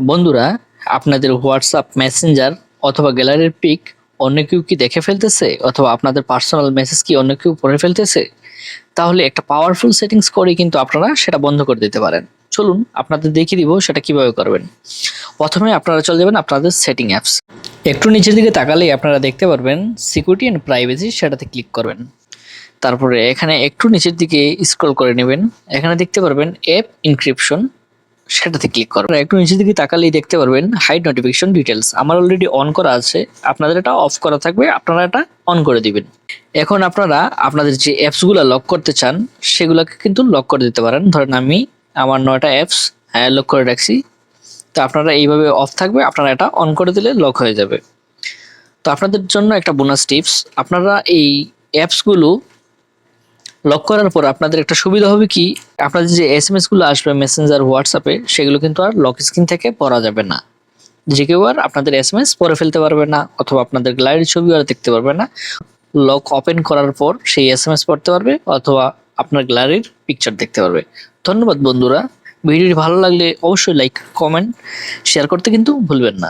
বন্ধুরা, আপনাদের WhatsApp Messenger অথবা গ্যালারির পিক অন্য কেউ কি দেখে ফেলতেছে অথবা আপনাদের পার্সোনাল মেসেজ কি অন্য কেউ পড়ে ফেলতেছে? তাহলে একটা পাওয়ারফুল সেটিংস করে কিন্তু আপনারা সেটা বন্ধ করে দিতে পারেন। চলুন আপনাদের দেখিয়ে দিব সেটা কিভাবে করবেন। প্রথমে আপনারা চলে যাবেন আপনাদের সেটিং অ্যাপস। একটু নিচের দিকে তাকালেই আপনারা দেখতে পারবেন সিকিউরিটি অ্যান্ড প্রাইভেসি, সেটাতে ক্লিক করবেন। তারপরে এখানে একটু নিচের দিকে স্ক্রল করে নেবেন, এখানে দেখতে পারবেন অ্যাপ ইনক্রিপশন, সেটাতে ক্লিক করবেন। একটু নিচের দিকে তাকালেই দেখতে পারবেন হাইড নোটিফিকেশন ডিটেলস। আমার অলরেডি অন করা আছে, আপনাদের এটা অফ করা থাকবে, আপনারা এটা অন করে দিবেন। এখন আপনারা আপনাদের যে অ্যাপসগুলো লক করতে চান সেগুলোকে কিন্তু লক করে দিতে পারেন। ধরেন আমি আমার 9টা অ্যাপস লক করে রাখছি, তো আপনারা এইভাবে অফ থাকবে, আপনারা এটা অন করে দিলে লক হয়ে যাবে। তো আপনাদের জন্য একটা বোনাস টিপস, আপনারা এই অ্যাপসগুলো লক করার পর আপনাদের একটা সুবিধা হবে কি, আপনাদের যে এসএমএস গুলো আসবে মেসেঞ্জার হোয়াটসঅ্যাপে, সেগুলো কিন্তু আর লক স্ক্রিন থেকে পড়া যাবে না। যে কেউ আর আপনাদের এসএমএস পড়ে ফেলতে পারবে না অথবা আপনাদের গ্যালারির ছবি আর দেখতে পারবে না। লক ওপেন করার পর সেই এসএমএস পড়তে পারবে অথবা আপনার গ্যালারির পিকচার দেখতে পারবে। ধন্যবাদ বন্ধুরা, ভিডিওটি ভালো লাগলে অবশ্যই লাইক, কমেন্ট, শেয়ার করতে কিন্তু ভুলবেন না।